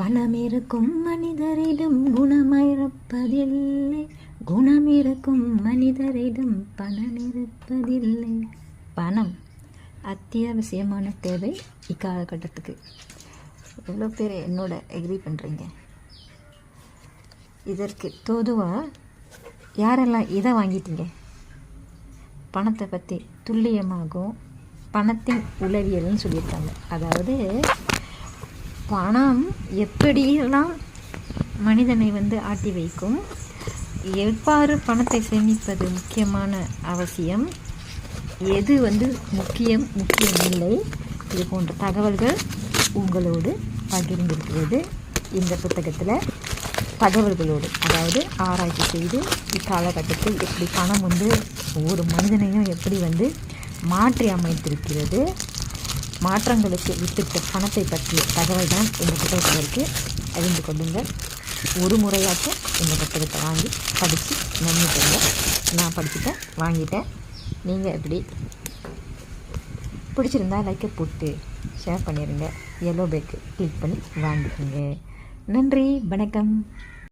பணமிருக்கும் மனிதரிடம் குணமிருப்பதில்லை, குணமிருக்கும் மனிதரிடம் பணம் இருப்பதில்லை. பணம் அத்தியாவசியமான தேவை இக்காலகட்டத்துக்கு. எவ்வளோ பேர் என்னோட எக்ரி பண்ணுறீங்க? இதற்கு தோதுவாக யாரெல்லாம் இதை வாங்கிட்டீங்க? பணத்தை பற்றி துல்லியமாகவும் பணத்தின் உளவியல்னு சொல்லியிருக்காங்க. அதாவது பணம் எப்படியெல்லாம் மனிதனை ஆட்டி வைக்கும், எவ்வாறு பணத்தை சேமிப்பது முக்கியமான அவசியம், எது முக்கியம் இல்லை, இது போன்ற தகவல்கள் உங்களோடு பகிர்ந்திருக்கிறது இந்த புத்தகத்தில். தகவல்களோடு, அதாவது ஆராய்ச்சி செய்து இக்காலகட்டத்தில் எப்படி பணம் ஒவ்வொரு மனிதனையும் எப்படி மாற்றி அமைத்திருக்கிறது, மாற்றங்களுக்கு வித்திட்ட பணத்தை பற்றிய தகவல் தான் இந்த புத்தகத்தில் இருக்குது. அறிந்து கொள்ளுங்கள். ஒரு முறையாச்சும் இந்த புத்தகத்தை வாங்கி படித்து நம்பிக்கங்க. நான் படிச்சுட்டேன், வாங்கிட்டேன். நீங்கள் எப்படி பிடிச்சிருந்தா லைக்கை போட்டு ஷேர் பண்ணிடுங்க. எல்லோ பேக்கு கிளிக் பண்ணி வாங்கிக்கோங்க. நன்றி, வணக்கம்.